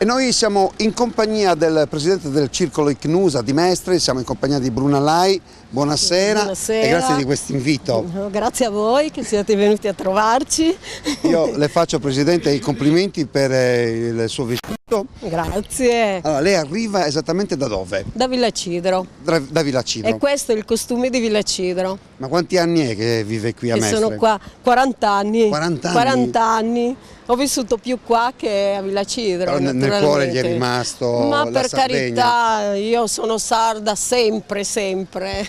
noi siamo in compagnia del presidente del circolo ICNUSA di Mestre, siamo in compagnia di Bruna Lai. Buonasera, Buonasera. E grazie di questo invito. Grazie a voi che siete venuti a trovarci. Io le faccio, presidente, i complimenti per il suo vestito. Grazie. Allora, lei arriva esattamente da dove? Da Villacidro. Da Villacidro. E questo è il costume di Villacidro. Ma quanti anni è che vive qui a Mestre? Sono qua 40 anni. 40 anni? 40 anni. Ho vissuto più qua che a Villacidro. Però nel cuore gli è rimasto Ma la per Sardegna. carità, io sono sarda sempre, sempre.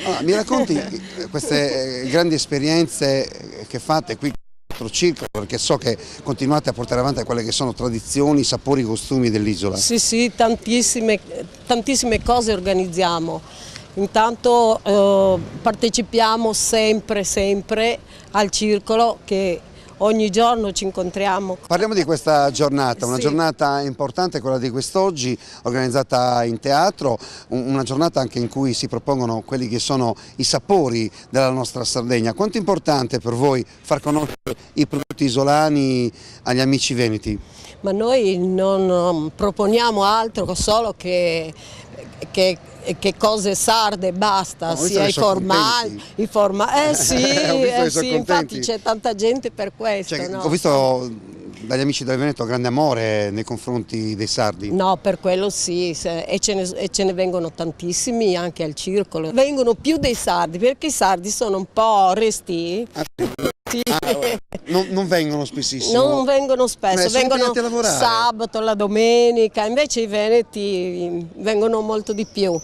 Allora, mi racconti queste grandi esperienze che fate qui con il nostro circolo, perché so che continuate a portare avanti quelle che sono tradizioni, sapori, costumi dell'isola. Sì, tantissime cose organizziamo. Intanto partecipiamo sempre al circolo, che ogni giorno ci incontriamo. Parliamo di questa giornata, una giornata importante, quella di quest'oggi, organizzata in teatro, una giornata anche in cui si propongono quelli che sono i sapori della nostra Sardegna. Quanto è importante per voi far conoscere i prodotti isolani agli amici veneti? Ma noi non proponiamo altro solo che cose sarde, basta, sia i formaggi, sì, infatti c'è tanta gente per questo. Cioè, no? Ho visto dagli amici del Veneto grande amore nei confronti dei sardi. No, per quello sì, e ce ne vengono tantissimi anche al circolo. Vengono più dei sardi, perché i sardi sono un po' resti. Sì. Non vengono spessissimo? Non vengono spesso, vengono lavorare. Sabato, la domenica, invece i veneti vengono molto di più.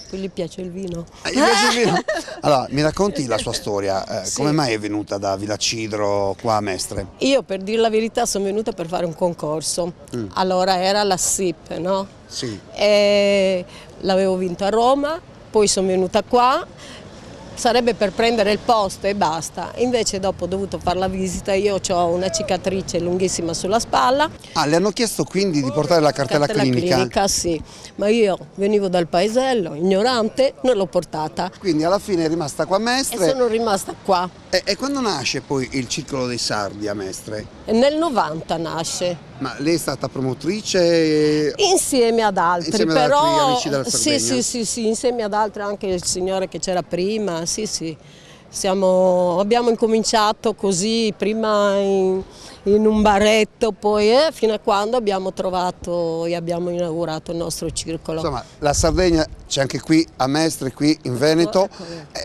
Gli piace il vino? Gli piace il vino? Allora, mi racconti la sua storia, Sì. come mai è venuta da Villacidro qua a Mestre? Io, per dire la verità, sono venuta per fare un concorso, allora era la SIP, no? Sì. E l'avevo vinto a Roma, poi sono venuta qua, sarebbe per prendere il posto e basta, invece dopo ho dovuto fare la visita, io ho una cicatrice lunghissima sulla spalla. Ah, le hanno chiesto quindi di portare la cartella clinica? Sì, ma io venivo dal paesello, ignorante, non l'ho portata. Quindi alla fine è rimasta qua a E Mestre. sono rimasta qua. E quando nasce poi il Circolo dei Sardi a Mestre? E nel 90 nasce. Ma lei è stata promotrice? Insieme ad altri, Insieme ad però altri amici della Sardegna? sì, insieme ad altri, anche il signore che c'era prima, sì. Abbiamo incominciato così, prima in un baretto, poi fino a quando abbiamo trovato e abbiamo inaugurato il nostro circolo. Insomma, la Sardegna c'è anche qui a Mestre, qui in Veneto,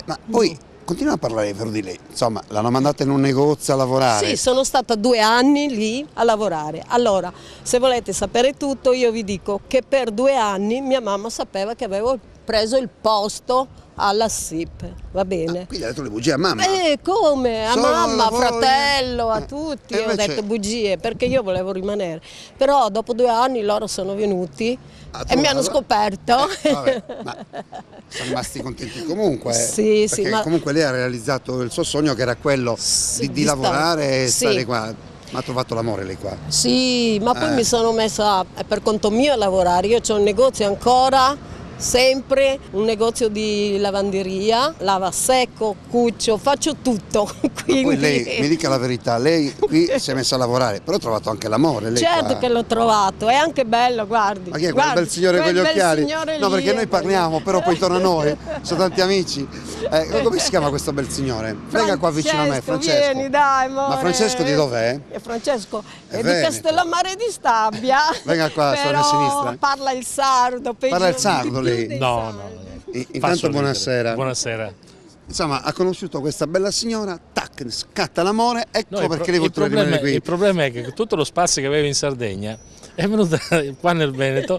ma poi continua a parlare vero di lei, insomma, l'hanno mandata in un negozio a lavorare. Sì, sono stata 2 anni lì a lavorare. Allora, se volete sapere tutto, io vi dico che per 2 anni mia mamma sapeva che avevo preso il posto alla SIP, va bene? Quindi ha detto le bugie a mamma? Come? A Solo mamma, a voi? fratello, a tutti, E ho invece... detto bugie, perché io volevo rimanere. Però dopo 2 anni loro sono venuti e mi hanno scoperto. Vabbè, ma sono rimasti contenti comunque, Sì, perché ma... comunque lei ha realizzato il suo sogno, che era quello di lavorare e stare qua. Ma ha trovato l'amore lei qua? Sì, ma poi mi sono messa per conto mio a lavorare, io ho un negozio ancora, sempre un negozio di lavanderia, lavasecco, cuccio, faccio tutto. Quindi... Ma poi lei, mi dica la verità, lei qui si è messa a lavorare, però ha trovato anche l'amore. Certo qua. Che l'ho trovato, è anche bello, guardi. Ma chi è quel bel signore con gli occhiali? No, perché noi parliamo, però poi intorno a noi sono tanti amici. Come si chiama questo bel signore? Venga qua vicino a me, Francesco. Vieni, dai, amore. Ma Francesco di dov'è? Francesco è di Veneto. Castellammare di Stabia. Venga qua, sono a sinistra. Parla il sardo. Parla il sardo lei? No. Intanto buonasera. Buonasera. Insomma, ha conosciuto questa bella signora, tac, scatta l'amore, ecco No, perché lei vuole rimanere qui. Il problema è che tutto lo spazio che avevo in Sardegna è venuta qua nel Veneto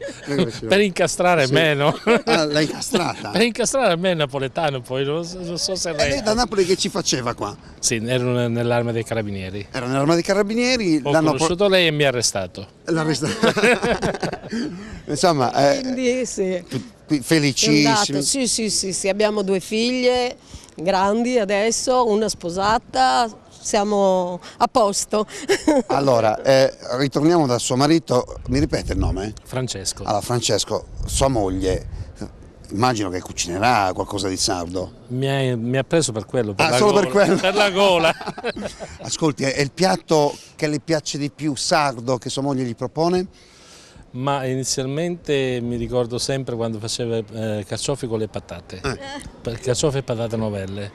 per incastrare meno. Ah, l'ha incastrata? Per incastrare me napoletano, poi non so se lei da Napoli che ci faceva qua? Sì, ero nell'arma dei carabinieri. Era nell'arma dei carabinieri. Ho conosciuto lei e mi ha arrestato. L'ha arrestata. Insomma, quindi sì. Felicissimi. Sì, abbiamo 2 figlie grandi adesso, una sposata, siamo a posto. Allora, ritorniamo dal suo marito, mi ripete il nome? Francesco. Allora, Francesco, sua moglie, immagino che cucinerà qualcosa di sardo. Mi ha preso per quello, per la solo gola, per quello? per la gola. Ascolti, è il piatto che le piace di più sardo che sua moglie gli propone? Ma inizialmente mi ricordo sempre quando faceva carciofi con le patate, carciofi e patate novelle.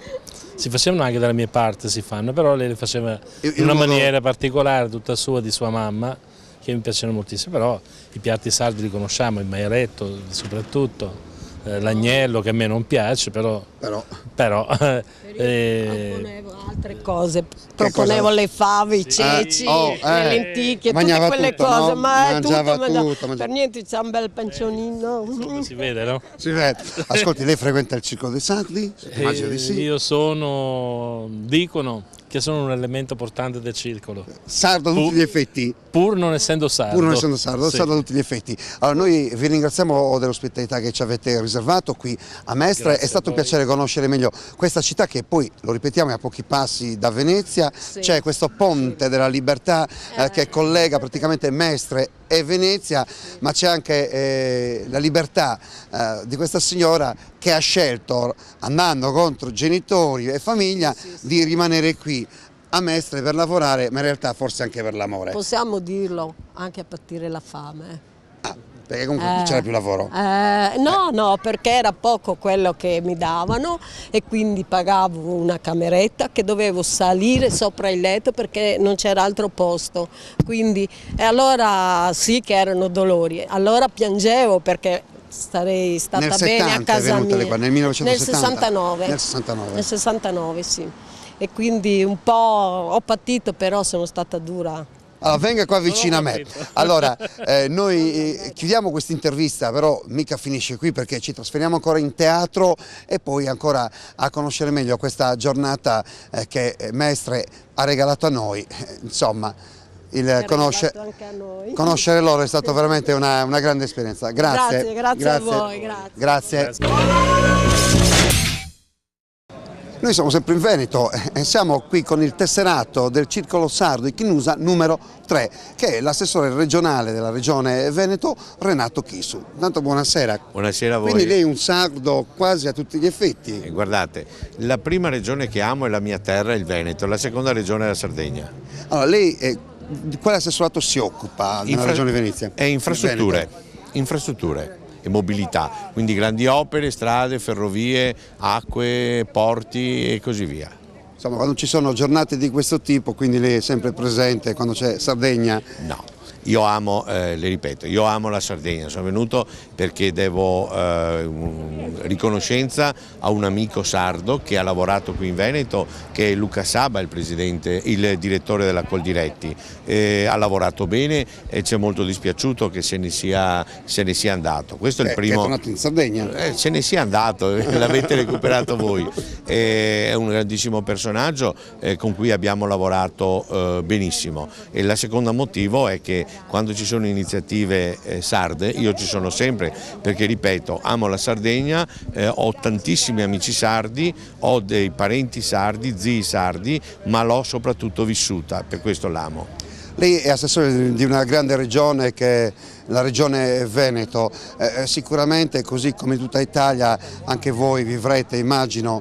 Si facevano anche dalle mie parti, si fanno, però lei le faceva in una maniera particolare, tutta sua, di sua mamma, che mi piacciono moltissimo, però i piatti sardi li conosciamo, il maialetto soprattutto, l'agnello che a me non piace, però proponevo altre cose, proponevo le fave, i ceci, le lenticchie, tutte quelle tutto, cose, no? ma Tutto. Per niente c'è un bel pensionino. si vede, no? Si vede. Ascolti, lei frequenta il Circolo dei Sardi? Immagino di sì. Io dicono che sono un elemento portante del circolo. Sardo a tutti gli effetti? Pur non essendo sardo. Pur non essendo sardo, sì. Sardo a tutti gli effetti. Allora noi vi ringraziamo dell'ospitalità che ci avete riservato qui a Mestre. Grazie. È stato un piacere conoscere meglio questa città che poi, lo ripetiamo, è a pochi passi da Venezia. Sì. C'è questo ponte della libertà che collega praticamente Mestre e Venezia, ma c'è anche la libertà di questa signora che ha scelto, andando contro genitori e famiglia, di rimanere qui a Mestre per lavorare, ma in realtà forse anche per l'amore. Possiamo dirlo, anche a partire la fame. Perché comunque c'era più lavoro? No, perché era poco quello che mi davano e quindi pagavo una cameretta che dovevo salire sopra il letto perché non c'era altro posto. Quindi, e allora sì che erano dolori, allora piangevo perché sarei stata bene a casa mia. Qua, nel 1970? Nel 69. Nel 69, sì. E quindi un po' ho patito, però sono stata dura. Allora, venga qua vicino a me. Allora, noi chiudiamo questa intervista, però mica finisce qui perché ci trasferiamo ancora in teatro e poi ancora a conoscere meglio questa giornata che Mestre ha regalato a noi. Insomma, conoscere loro è stata veramente una grande esperienza. Grazie a voi. Grazie. Noi siamo sempre in Veneto e siamo qui con il tesserato del Circolo Sardo di Chinusa numero 3, che è l'assessore regionale della regione Veneto, Renato Chisu. Intanto buonasera. Buonasera a voi. Quindi lei è un sardo quasi a tutti gli effetti. Guardate, la prima regione che amo è la mia terra, il Veneto, la seconda regione è la Sardegna. Allora, lei di quale assessorato si occupa nella regione Venezia? È infrastrutture e mobilità, quindi grandi opere, strade, ferrovie, acque, porti e così via. Insomma, quando ci sono giornate di questo tipo, quindi lei è sempre presente quando c'è Sardegna? No, io amo, le ripeto, io amo la Sardegna, sono venuto perché devo riconoscenza a un amico sardo che ha lavorato qui in Veneto, che è Luca Saba, il direttore della Coldiretti. Ha lavorato bene e ci è molto dispiaciuto che se ne sia andato. Questo è il primo. È tornato in Sardegna? Se ne sia andato, l'avete recuperato voi. È un grandissimo personaggio con cui abbiamo lavorato benissimo. E il secondo motivo è che quando ci sono iniziative sarde io ci sono sempre, perché ripeto, amo la Sardegna, ho tantissimi amici sardi, ho dei parenti sardi, zii sardi, ma l'ho soprattutto vissuta, per questo l'amo. Lei è assessore di una grande regione che è la regione Veneto, sicuramente così come tutta Italia anche voi vivrete, immagino,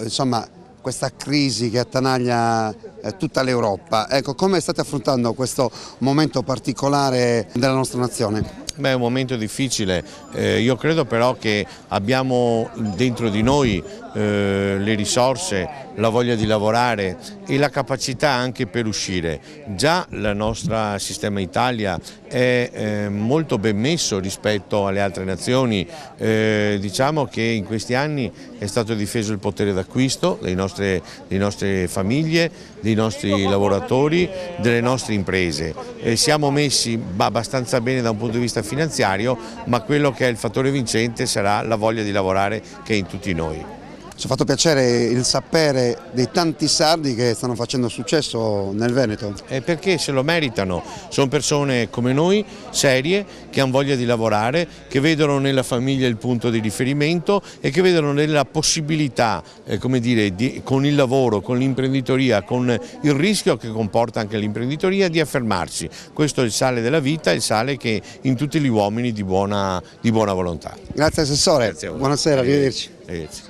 insomma, questa crisi che attanaglia tutta l'Europa. Ecco, come state affrontando questo momento particolare della nostra nazione? Beh, è un momento difficile, io credo però che abbiamo dentro di noi le risorse, la voglia di lavorare e la capacità anche per uscire. Già il nostro sistema Italia è molto ben messo rispetto alle altre nazioni, diciamo che in questi anni è stato difeso il potere d'acquisto delle nostre famiglie, dei nostri lavoratori, delle nostre imprese. Siamo messi abbastanza bene da un punto di vista finanziario, ma quello che è il fattore vincente sarà la voglia di lavorare che è in tutti noi. Ci ha fatto piacere il sapere dei tanti sardi che stanno facendo successo nel Veneto. Perché se lo meritano, sono persone come noi, serie, che hanno voglia di lavorare, che vedono nella famiglia il punto di riferimento e che vedono nella possibilità, come dire, con il lavoro, con l'imprenditoria, con il rischio che comporta anche l'imprenditoria, di affermarsi. Questo è il sale della vita, il sale che in tutti gli uomini di buona volontà. Grazie Assessore, Grazie a voi. Buonasera, arrivederci. Arrivederci.